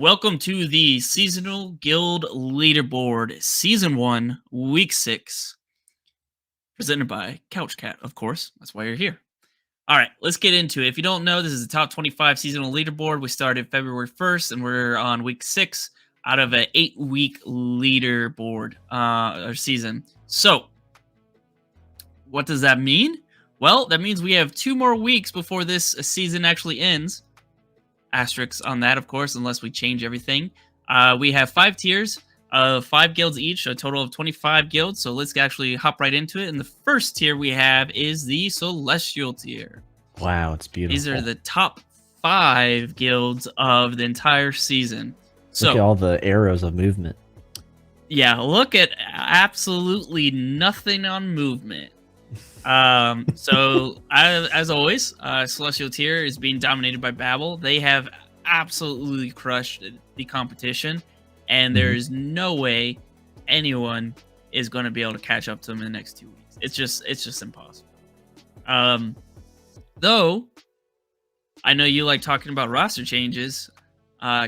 Welcome to the Seasonal Guild Leaderboard, Season 1, Week 6, presented by Couch Cat, of course. That's why you're here. All right, let's get into it. If you don't know, this is the top 25 seasonal leaderboard. We started February 1st, and we're on Week 6 out of an 8-week leaderboard or season. So, what does that mean? Well, that means we have 2 more weeks before this season actually ends. Asterisks on that, of course, unless we change everything. We have 5 tiers of 5 guilds each, a total of 25 guilds. So let's actually hop right into it. And the first tier we have is the Celestial tier. Wow, it's beautiful. These are the top 5 guilds of the entire season. So look at all the arrows of movement. Yeah, look at absolutely nothing on movement. So as always, Celestial tier is being dominated by Babel. They have absolutely crushed the competition, and there is no way anyone is going to be able to catch up to them in the next 2 weeks. It's just impossible. Though I know you like talking about roster changes.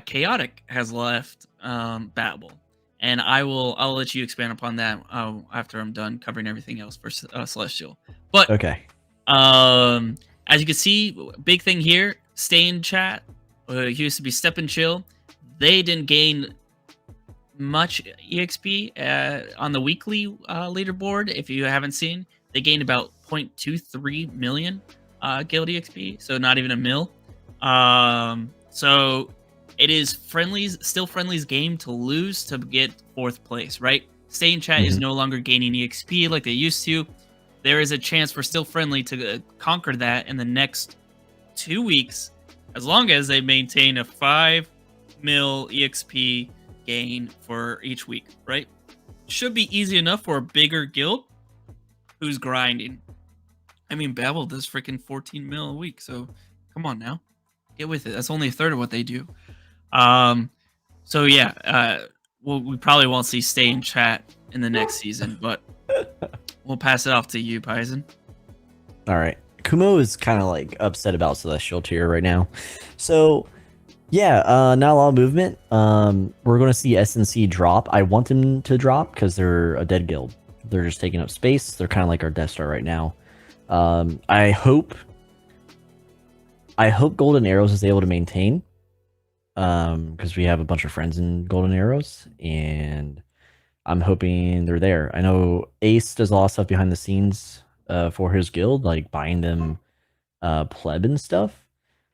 Chaotic has left Babel. And I'll let you expand upon that after I'm done covering everything else for Celestial. But okay, as you can see, big thing here, stay in chat. It used to be Step and Chill. They didn't gain much EXP on the weekly leaderboard. If you haven't seen, they gained about 0.23 million guild EXP, so not even a mil. So it is still Friendly's game to lose to get 4th place, right? Stay in chat is no longer gaining EXP like they used to. There is a chance for Still Friendly to conquer that in the next 2 weeks, as long as they maintain a 5 mil EXP gain for each week, right? Should be easy enough for a bigger guild who's grinding. I mean, Babel does freaking 14 mil a week, so come on now. Get with it. That's only a third of what they do. So yeah, we probably won't see Stay in chat in the next season, but we'll pass it off to you, Paisen. All right. Kumo is kind of like upset about Celestial tier right now. So yeah, not a lot of movement. We're going to see SNC drop. I want them to drop because they're a dead guild. They're just taking up space. They're kind of like our Death Star right now. I hope Golden Arrows is able to maintain. Because we have a bunch of friends in Golden Arrows, and I'm hoping they're there. I know Ace does a lot of stuff behind the scenes for his guild, like buying them pleb and stuff.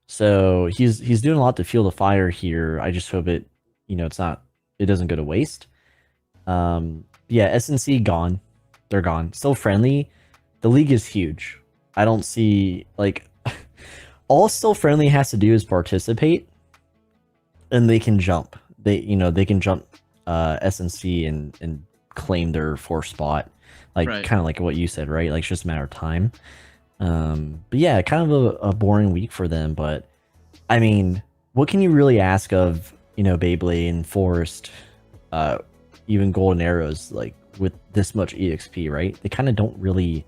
So he's doing a lot to fuel the fire here. I just hope it doesn't go to waste. Yeah, SNC gone. They're gone. Still Friendly. The league is huge. I don't see all Still Friendly has to do is participate. And they can jump. They can jump SNC and claim their 4th spot, kind of like what you said, right? Like it's just a matter of time. But yeah, kind of a boring week for them. But I mean, what can you really ask of Beyblade and Forest, even Golden Arrows, like with this much EXP, right? They kind of don't really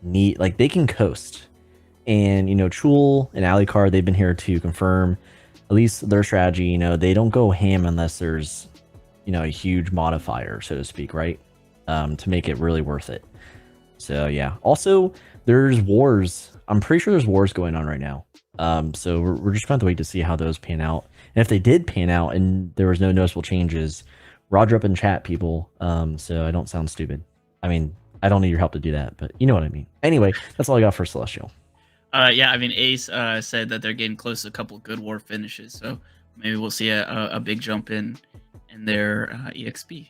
need they can coast. And Chul and Alucard, they've been here to confirm. At least their strategy, they don't go ham unless there's, a huge modifier, so to speak, right? To make it really worth it. So yeah. Also, there's wars. I'm pretty sure there's wars going on right now. So we're just going to wait to see how those pan out. And if they did pan out and there was no noticeable changes, Roger up in chat, people. So I don't sound stupid. I mean, I don't need your help to do that, but you know what I mean. Anyway, that's all I got for Celestial. Yeah, I mean, Ace said that they're getting close to a couple of good war finishes, so maybe we'll see a big jump in their EXP.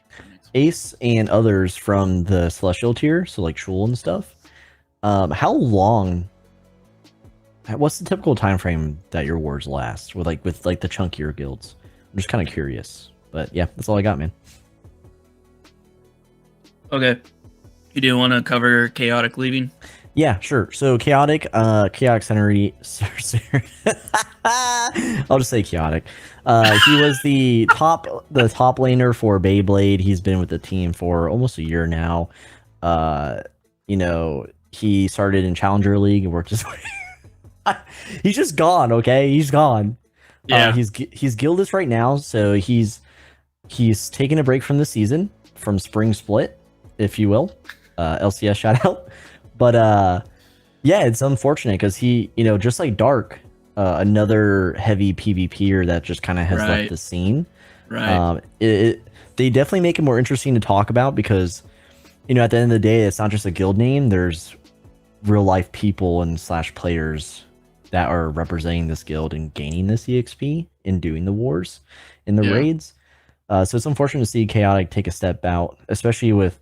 Ace and others from the Celestial tier, so like Shul and stuff. How long? What's the typical time frame that your wars last with the chunkier guilds? I'm just kind of curious, but yeah, that's all I got, man. Okay, you do want to cover Chaotic leaving? Yeah, sure. So Chaotic Center. I'll just say Chaotic. He was the top laner for Beyblade. He's been with the team for almost a year now. He started in Challenger League and worked his way. He's just gone. Okay, he's gone. Yeah. He's guildless right now, so he's taking a break from the season, from spring split, if you will. LCS shout out. But yeah, it's unfortunate because he, just like Dark, another heavy PvPer that just kind of has left Right. the scene. Right. They definitely make it more interesting to talk about because, at the end of the day, it's not just a guild name. There's real life people and slash players that are representing this guild and gaining this EXP and doing the wars in the Yeah. raids. So it's unfortunate to see Chaotic take a step out, especially with,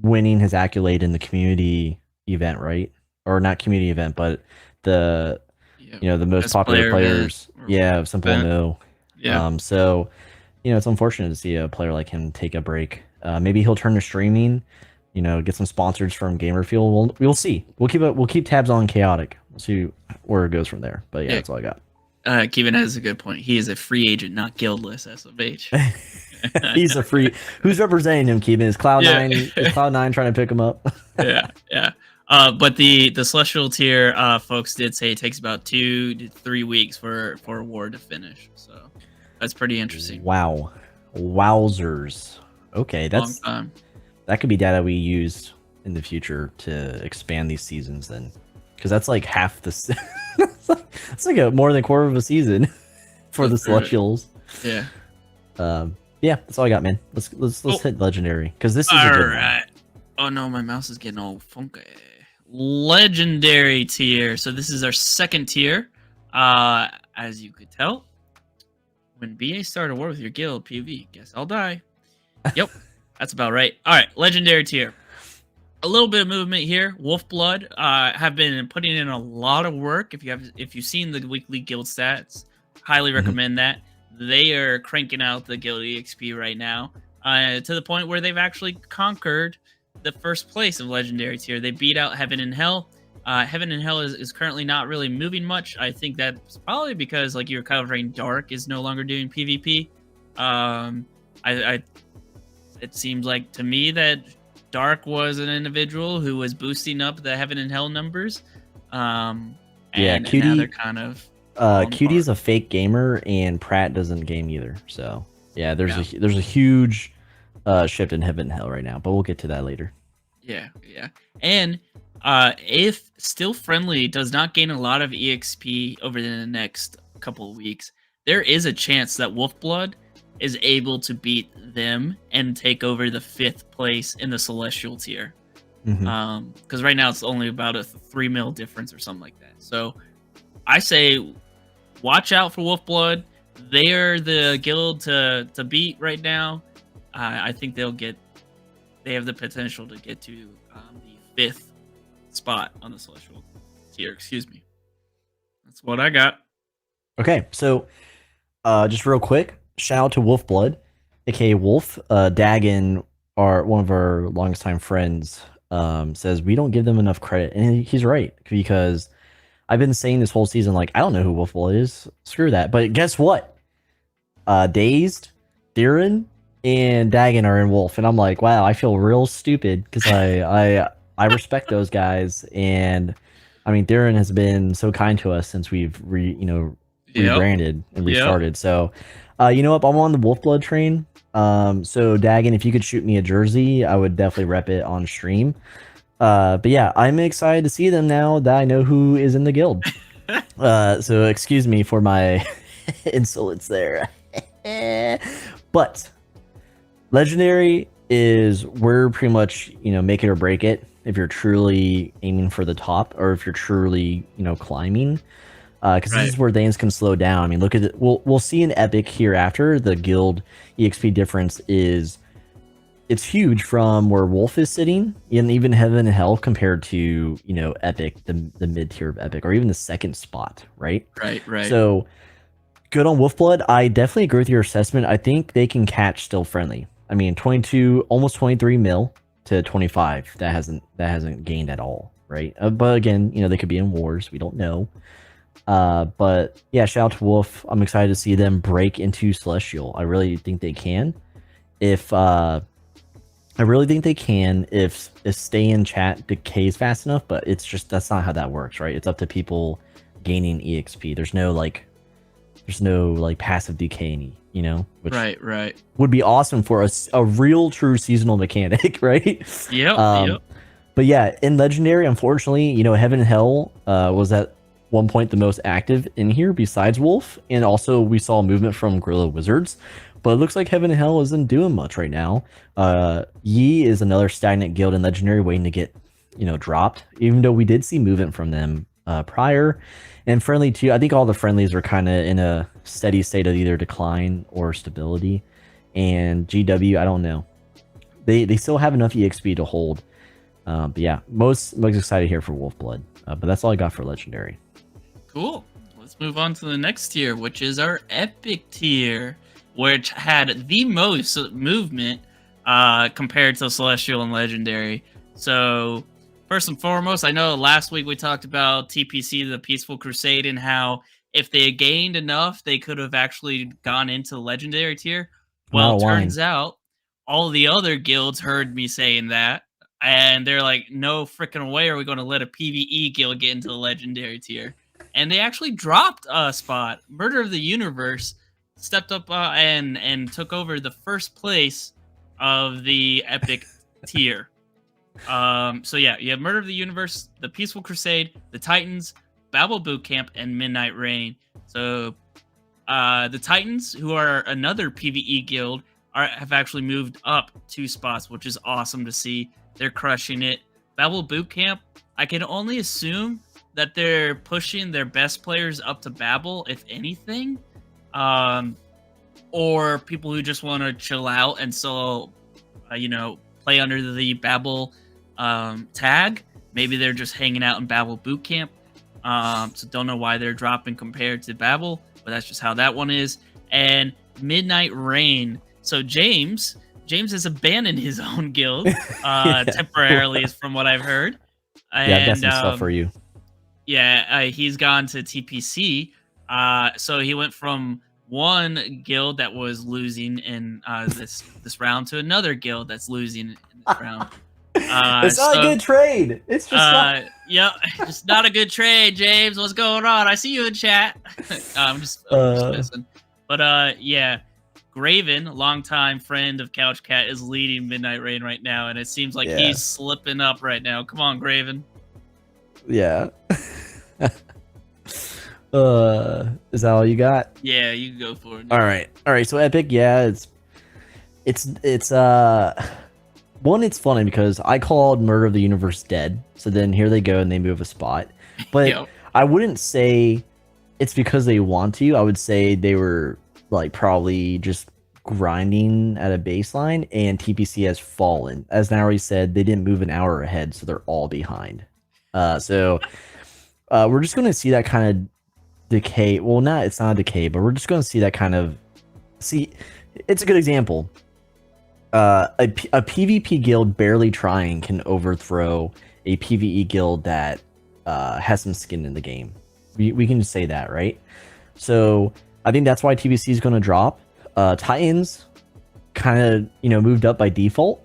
winning his accolade in the community event, right? Or not community event, but the Yeah. the most Best popular player event players, or yeah, of event. SimpleMMO. Yeah. So it's unfortunate to see a player like him take a break. Maybe he'll turn to streaming, get some sponsors from Gamerfield. We'll see. We'll keep tabs on Chaotic. We'll see where it goes from there. But yeah, that's all I got. Kevin has a good point. He is a free agent, not guildless SOH. He's a free. Who's representing him, Keevan? Is Cloud9? Yeah. Is Cloud9 trying to pick him up? Yeah. But the celestial tier folks did say it takes about 2 to 3 weeks for a war to finish. So that's pretty interesting. Wow, wowzers. Okay, Long time. that could be data we use in the future to expand these seasons then, because that's like half the. It's like a more than a quarter of a season for the Celestials. Yeah. Yeah, that's all I got, man. Let's hit legendary because this is a good one. Oh no, my mouse is getting all funky. Legendary tier. So this is our second tier. As you could tell, when BA start a war with your guild, PV, guess I'll die. Yep, that's about right. All right, legendary tier. A little bit of movement here. Wolfblood have been putting in a lot of work. If you've seen the weekly guild stats, highly recommend that. They are cranking out the guild EXP right now to the point where they've actually conquered the first place of legendary tier. They beat out Heaven and Hell. Heaven and Hell is currently not really moving much. I think that's probably because, like you were covering, Dark is no longer doing PvP. It seems like to me that Dark was an individual who was boosting up the Heaven and Hell numbers. Yeah, and now they're kind of Cutie's a fake gamer, and Pratt doesn't game either. So yeah, there's a huge shift in Heaven and Hell right now, but we'll get to that later. Yeah. And if Still Friendly does not gain a lot of EXP over the next couple of weeks, there is a chance that Wolfblood is able to beat them and take over the 5th place in the Celestial tier. Because right now it's only about a 3 mil difference or something like that. So I say watch out for Wolfblood. They are the guild to beat right now. I think they have the potential to get to the 5th spot on the Celestial tier. Excuse me. That's what I got. Okay, so just real quick, shout out to Wolfblood, aka Wolf. Dagon, one of our longest time friends, says we don't give them enough credit, and he's right, because I've been saying this whole season, like, I don't know who Wolfblood is. Screw that. But guess what? Dazed, Darren, and Dagon are in Wolf, and I'm like, wow, I feel real stupid because I respect those guys, and I mean, Darren has been so kind to us since we've rebranded and restarted. So, you know what? I'm on the Wolfblood train. So Dagon, if you could shoot me a jersey, I would definitely rep it on stream. But yeah, I'm excited to see them now that I know who is in the guild. So excuse me for my insolence there. But legendary is where pretty much, make it or break it if you're truly aiming for the top, or if you're truly, climbing. Because this is where things can slow down. I mean, look at it. We'll see in Epic hereafter. The guild EXP difference it's huge from where Wolf is sitting, and even Heaven and Hell compared to Epic, the mid tier of Epic, or even the second spot, right? Right. So good on Wolfblood. I definitely agree with your assessment. I think they can catch Still Friendly. I mean, 22, almost 23 mil to 25. That hasn't gained at all, right? But again, they could be in wars. We don't know. But yeah, shout out to Wolf. I'm excited to see them break into Celestial. I really think they can. If stay in chat decays fast enough, but it's just, that's not how that works, right? It's up to people gaining EXP. There's no like passive decay, which Right. would be awesome for a real true seasonal mechanic, right? Yep. But yeah, in Legendary, unfortunately, Heaven and Hell was at one point the most active in here besides Wolf, and also we saw movement from Guerrilla Wizards. But it looks like Heaven and Hell isn't doing much right now. Yi is another stagnant guild in Legendary waiting to get, dropped, even though we did see movement from them prior. And Friendly too, I think all the friendlies are kind of in a steady state of either decline or stability. And GW, I don't know. They still have enough EXP to hold. But yeah, most excited here for Wolfblood. But that's all I got for Legendary. Cool. Let's move on to the next tier, which is our Epic tier, which had the most movement compared to Celestial and Legendary. So, first and foremost, I know last week we talked about TPC, the Peaceful Crusade, and how if they had gained enough, they could have actually gone into the Legendary tier. Well, turns out all the other guilds heard me saying that, and they're like, no freaking way are we going to let a PvE guild get into the Legendary tier. And they actually dropped a spot. Murder of the Universe stepped up and took over the first place of the Epic tier. So yeah, you have Murder of the Universe, the Peaceful Crusade, the Titans, Babel Bootcamp, and Midnight Rain. So the Titans, who are another PvE guild, have actually moved up 2 spots, which is awesome to see. They're crushing it. Babel Bootcamp, I can only assume that they're pushing their best players up to Babel, if anything, or people who just want to chill out and still, play under the Babel tag. Maybe they're just hanging out in Babel Bootcamp. So don't know why they're dropping compared to Babel, but that's just how that one is. And Midnight Rain. So James has abandoned his own guild temporarily, is from what I've heard. Yeah, I've got some stuff for you. Yeah, he's gone to TPC. So he went from one guild that was losing in this round to another guild that's losing in this round. It's not a good trade. It's just just not a good trade, James. What's going on? I see you in chat. I'm just messing. But yeah, Graven, longtime friend of Couch Cat, is leading Midnight Rain right now, and it seems like he's slipping up right now. Come on, Graven. Yeah. Is that all you got? Yeah, you can go for it. All right. So Epic, it's one, it's funny because I called Murder of the Universe dead. So then here they go and they move a spot. But I wouldn't say it's because they want to. I would say they were like probably just grinding at a baseline, and TPC has fallen. As Nowry said, they didn't move an hour ahead, so they're all behind. So we're just going to see that kind of decay. Well, it's not a decay, but we're just going to see that kind of... See, it's a good example. A PvP guild barely trying can overthrow a PvE guild that has some skin in the game. We can just say that, right? So I think that's why TBC is going to drop. Titans kind of, moved up by default.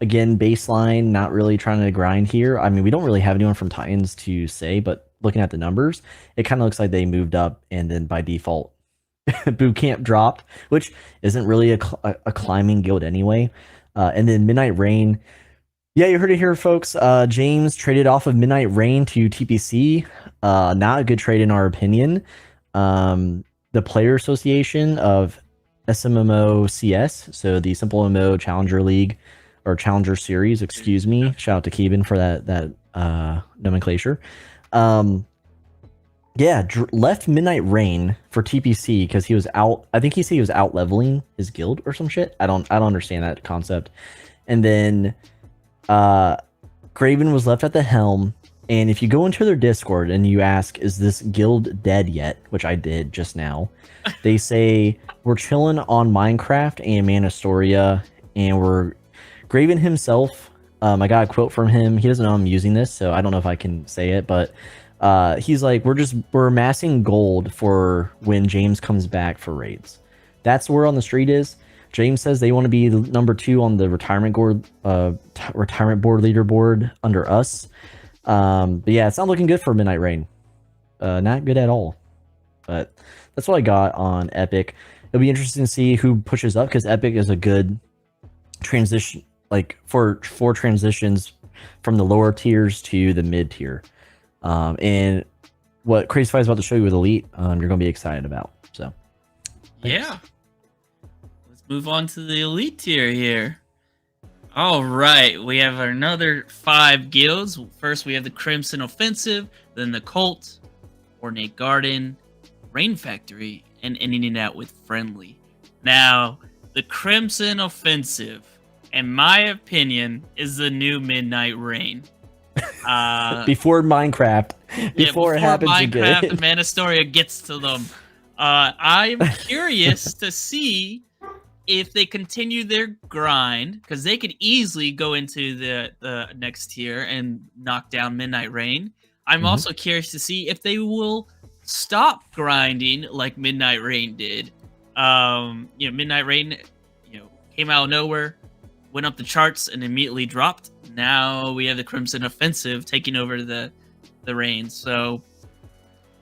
Again, baseline, not really trying to grind here. I mean, we don't really have anyone from Titans to say, but looking at the numbers, it kind of looks like they moved up, and then by default, Bootcamp dropped, which isn't really a climbing guild anyway. And then Midnight Rain. Yeah, you heard it here, folks. James traded off of Midnight Rain to TPC. Not a good trade in our opinion. The Player Association of SimpleMMO CS, so the SimpleMMO Challenger League, or Challenger Series, excuse me. Shout out to Keeban for that nomenclature. Left Midnight Rain for TPC because he was out. I think he said he was out leveling his guild or some shit. I don't understand that concept. And then Graven was left at the helm. And if you go into their Discord and you ask, is this guild dead yet? Which I did just now. They say, we're chilling on Minecraft and Manastoria, and we're... Graven himself, I got a quote from him. He doesn't know I'm using this, so I don't know if I can say it, but he's like, we're amassing gold for when James comes back for raids. That's where on the street is. James says they want to be number 2 on the retirement board leaderboard under us. But yeah, it's not looking good for Midnight Rain. not good at all. But that's what I got on Epic. It'll be interesting to see who pushes up because Epic is a good transition, like for transitions from the lower tiers to the mid tier. And what Crazy Fi is about to show you with Elite, you're gonna be excited about. So, thanks. Yeah. Let's move on to the elite tier here. All right, we have another 5 guilds. First, we have the Crimson Offensive, then the Cult, Ornate Garden, Rain Factory, and ending it out with Friendly. Now, the Crimson Offensive, in my opinion, is the new Midnight Rain. Before Minecraft, before it happens Minecraft again. and Manastoria gets to them. I'm curious to see if they continue their grind, because they could easily go into the next tier and knock down Midnight Rain. I'm also curious to see if they will stop grinding like Midnight Rain did. Midnight Rain, came out of nowhere, went up the charts, and immediately dropped. Now we have the Crimson Offensive taking over the reign. So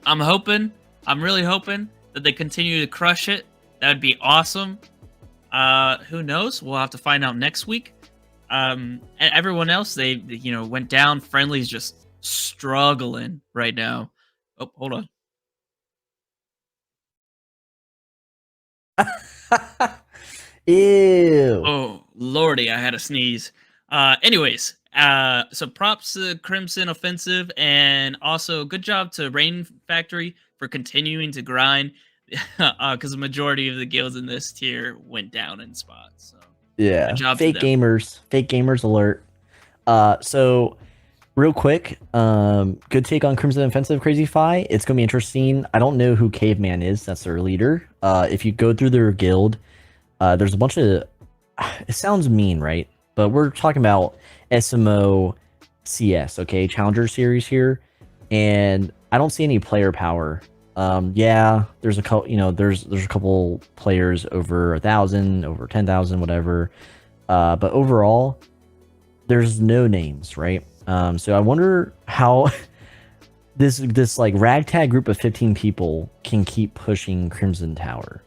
I'm really hoping that they continue to crush it. That would be awesome. Who knows? We'll have to find out next week. And everyone else, they went down. Friendly's just struggling right now. Oh, hold on. Ew. Oh, lordy, I had a sneeze. Anyways, so props to Crimson Offensive, and also good job to Rain Factory for continuing to grind, because the majority of the guilds in this tier went down in spots. So Yeah, good job fake to them. gamers alert. So real quick, good take on Crimson Offensive, Crazy Fi. It's gonna be interesting. I don't know who Caveman is. That's their leader. If you go through their guild, there's a bunch of. It sounds mean, right? But we're talking about SMO CS, okay, Challenger Series here, and I don't see any player power. Yeah, there's a couple, there's a couple players over 1,000, over 10,000, whatever. But overall, there's no names, right? So I wonder how this like ragtag group of 15 people can keep pushing Crimson Tower.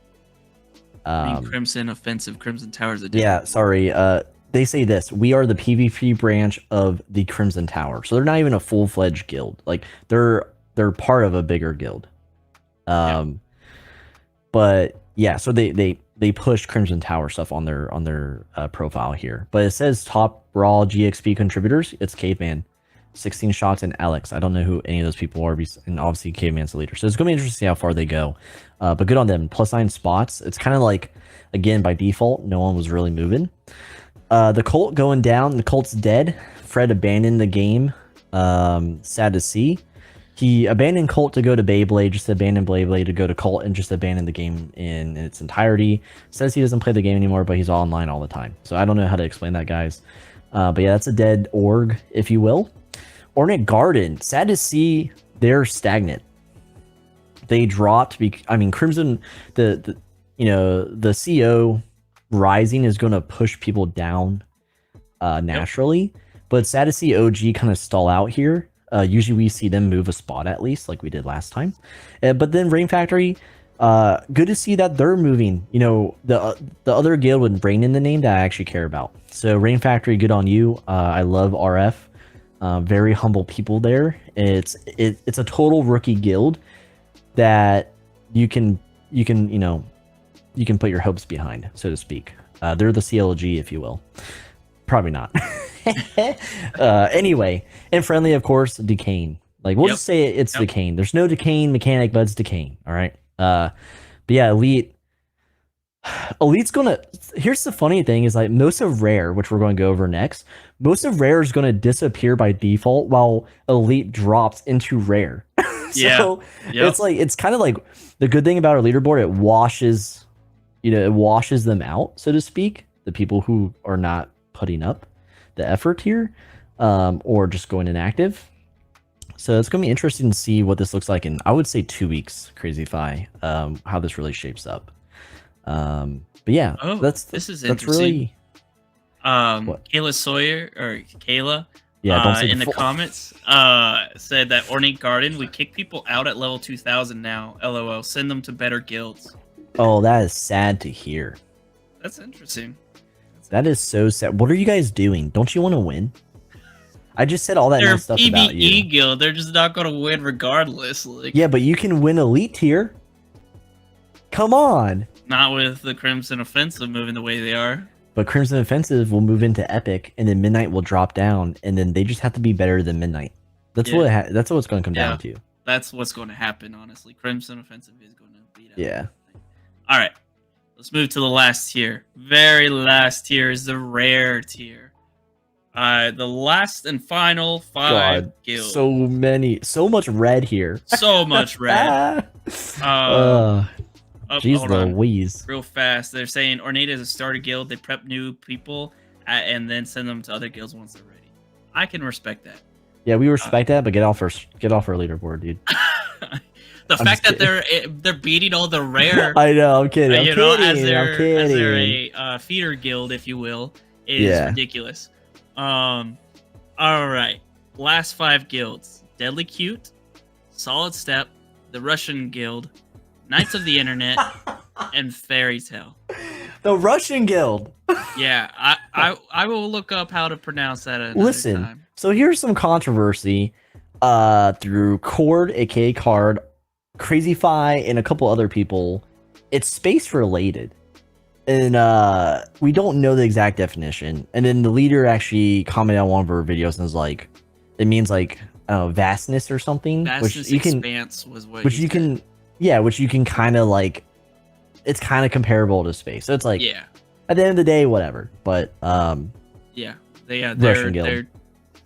Crimson Offensive, Crimson Towers. Yeah, sorry. They say this: we are the PvP branch of the Crimson Tower. So they're not even a full-fledged guild. Like they're part of a bigger guild. But yeah, so they push Crimson Tower stuff on their profile here. But it says top raw GXP contributors. It's Caveman, 16 shots, and Alex. I don't know who any of those people are, and obviously Caveman's the leader. So it's gonna be interesting to see how far they go. But good on them. +9 spots. It's kind of like, again, by default, no one was really moving. The Colt going down. The Colt's dead. Fred abandoned the game. Sad to see. He abandoned Colt to go to Beyblade, just abandoned Beyblade to go to Colt, and just abandoned the game in its entirety. Says he doesn't play the game anymore, but he's online all the time. So I don't know how to explain that, guys. But yeah, that's a dead org, if you will. Ornate Garden. Sad to see they're stagnant. They dropped. Crimson, the CO rising is going to push people down naturally. But it's sad to see OG kind of stall out here. Usually we see them move a spot at least, like we did last time. But then Rain Factory, good to see that they're moving. The other guild with Rain in the name that I actually care about. So Rain Factory, good on you. I love RF. Very humble people there. It's a total rookie guild that you can put your hopes behind, so to speak. They're the CLG, if you will. Probably not. Anyway, and Friendly, of course, Decaying. Like, we'll just say it's Decaying. There's no Decaying mechanic, but it's Decaying. All right. But yeah, Elite's gonna. Here's the funny thing: is like most of Rare, which we're going to go over next. Most of Rare is going to disappear by default, while Elite drops into Rare. So it's kind of like the good thing about our leaderboard. It washes them out, so to speak. The people who are not putting up the effort here, or just going inactive. So it's going to be interesting to see what this looks like in, I would say, 2 weeks, Crazy Fi, how this really shapes up. But yeah, this is interesting. Really... Kayla Sawyer, or Kayla, Yeah, don't say in the full. comments said that Ornate Garden, we kick people out at level 2000 now. LOL. Send them to better guilds. Oh, that is sad to hear. That's interesting. That is so sad. What are you guys doing? Don't you want to win? I just said all that They're nice stuff about you. PvE guild. They're just not going to win regardless. Like, Yeah, but you can win elite tier. Come on. not with the Crimson Offensive moving the way they are. But Crimson Offensive will move into Epic, and then Midnight will drop down, and then they just have to be better than Midnight. That's what that's what it's going to come down to. That's what's going to happen, honestly. Crimson Offensive is going to beat out. Yeah. All right. Let's move to the last tier. Very last tier is the rare tier. The last and final 5 guilds. So much red here. So much red. Jeez Louise. Real fast. They're saying Ornate is a starter guild. They prep new people and then send them to other guilds once they're ready. I can respect that. Yeah, we respect that, but get off our leaderboard, dude. The fact that they're beating all the rare. I know, I'm kidding. I'm kidding. As they're a feeder guild, if you will, is ridiculous. All right, last 5 guilds: Deadly Cute, Solid Step, the Russian Guild, Knights of the Internet, and Fairy Tale. The Russian Guild. Yeah, I will look up how to pronounce that another Listen, time. So here's some controversy through Cord, aka Card, Crazy Fi, and a couple other people. It's space related. And we don't know the exact definition. And then the leader actually commented on one of our videos and was like, it means like vastness or something. Vastness, which you can, expanse was what which you said. Can, yeah, which you can kind of like, it's kind of comparable to space. So it's like, yeah, at the end of the day, whatever. But yeah, Russian Guild.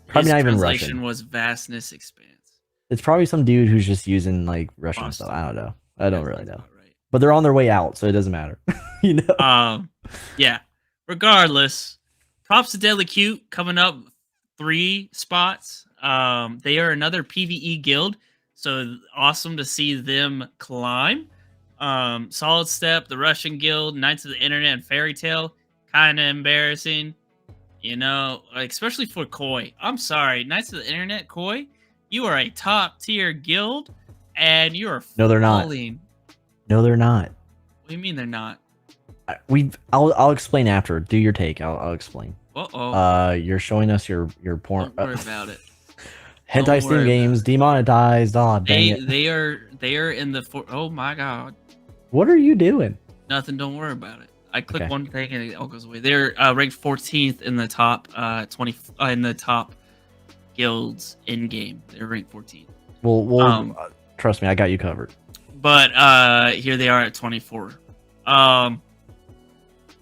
Probably not even Russian. Was vastness expanse. It's probably some dude who's just using like Russian stuff. I don't know. I don't really know. Right. But they're on their way out, so it doesn't matter. You know? Yeah. Regardless, props to Deadly Cute coming up 3 spots. They are another PvE guild, so awesome to see them climb. Solid Step, the Russian Guild, Knights of the Internet, and Fairy Tale. Kind of embarrassing. You know, like, especially for Koi. I'm sorry, Knights of the Internet, Koi, you are a top tier guild, and you are no, they're falling. Not. No, they're not. What do you mean they're not? I'll explain after. Do your take. I'll explain. You're showing us your porn. Don't worry about it. Hentai Steam games demonetized. Oh, dang it. They are in the oh my god. What are you doing? Nothing. Don't worry about it. I click one thing and it all goes away. They're ranked 14th in the top 20 in the top guilds in game. They're ranked 14th. Well, trust me, I got you covered. But here they are at 24.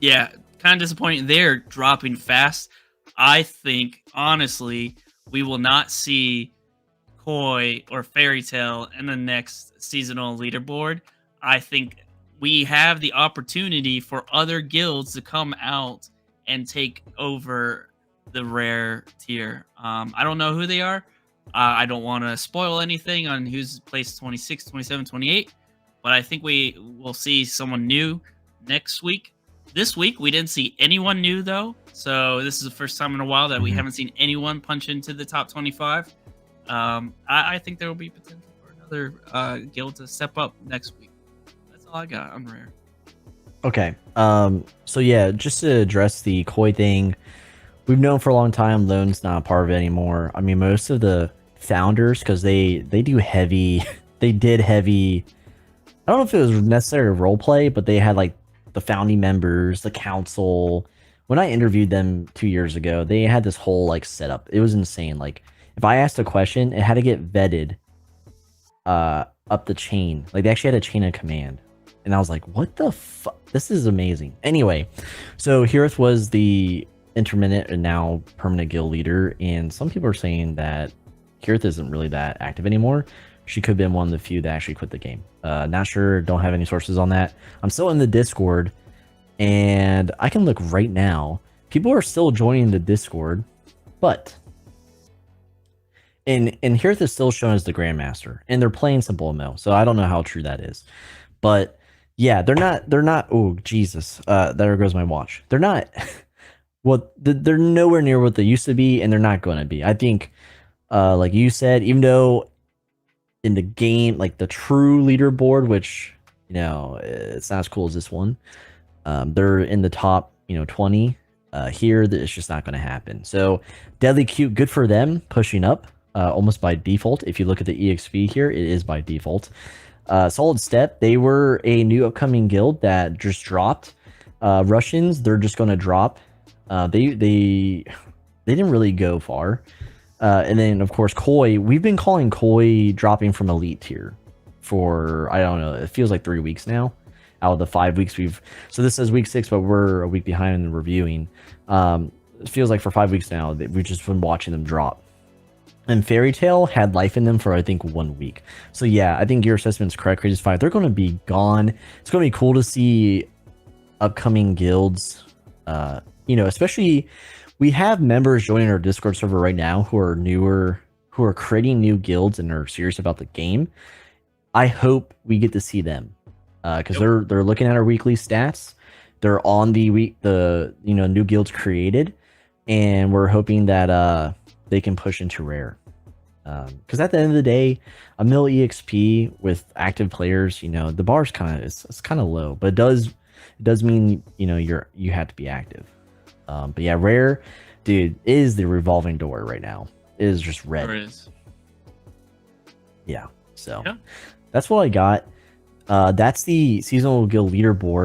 Yeah, kind of disappointing. They're dropping fast. I think honestly, we will not see Koi or Fairy Tale in the next seasonal leaderboard. I think we have the opportunity for other guilds to come out and take over the rare tier. I don't know who they are. I don't want to spoil anything on who's placed 26, 27, 28. But I think we will see someone new next week. This week, we didn't see anyone new, though. So this is the first time in a while that we haven't seen anyone punch into the top 25. I think there will be potential for another guild to step up next week. That's all I got on rare. Okay. So yeah, just to address the Koi thing, we've known for a long time Lone's not a part of it anymore. I mean, most of the founders, because they do heavy, they did heavy. I don't know if it was necessarily role play, but they had like the founding members, the council. When I interviewed them 2 years ago, they had this whole like setup. It was insane. Like if I asked a question, it had to get vetted up the chain. Like they actually had a chain of command. And I was like, what the fuck? This is amazing. Anyway, so Hirith was the intermittent and now permanent guild leader. And some people are saying that Hirith isn't really that active anymore. She could have been one of the few that actually quit the game. Not sure. Don't have any sources on that. I'm still in the Discord. And I can look right now. People are still joining the Discord. But and Hirith is still shown as the Grandmaster. And they're playing SimpleMMO. So I don't know how true that is. But yeah, they're not, oh, Jesus. There goes my watch. They're not they're nowhere near what they used to be, and they're not going to be. I think, like you said, even though in the game, like the true leaderboard, which it's not as cool as this one, they're in the top 20. Here, it's just not going to happen. So Deadly Cute, good for them pushing up almost by default. If you look at the EXP here, it is by default. Solid Step, they were a new upcoming guild that just dropped. Russians, they're just going to drop. They didn't really go far. And then of course Koi, we've been calling Koi dropping from elite tier for, I don't know, it feels like 3 weeks now. Out of the 5 weeks so this is week 6, but we're a week behind in the reviewing. It feels like for 5 weeks now that we've just been watching them drop. And Fairy Tail had life in them for, I think, 1 week. So yeah, I think your assessment's correct. Crazy 5, they're going to be gone. It's going to be cool to see upcoming guilds. Especially we have members joining our Discord server right now who are newer, who are creating new guilds and are serious about the game. I hope we get to see them because they're looking at our weekly stats. They're on the new guilds created, and we're hoping that they can push into rare. Because at the end of the day, a mil EXP with active players, the bar's it's kind of low, but it does mean you have to be active. But yeah, rare, dude, is the revolving door right now. It is just red. There it is. Yeah. So that's what I got. That's the seasonal guild leaderboard.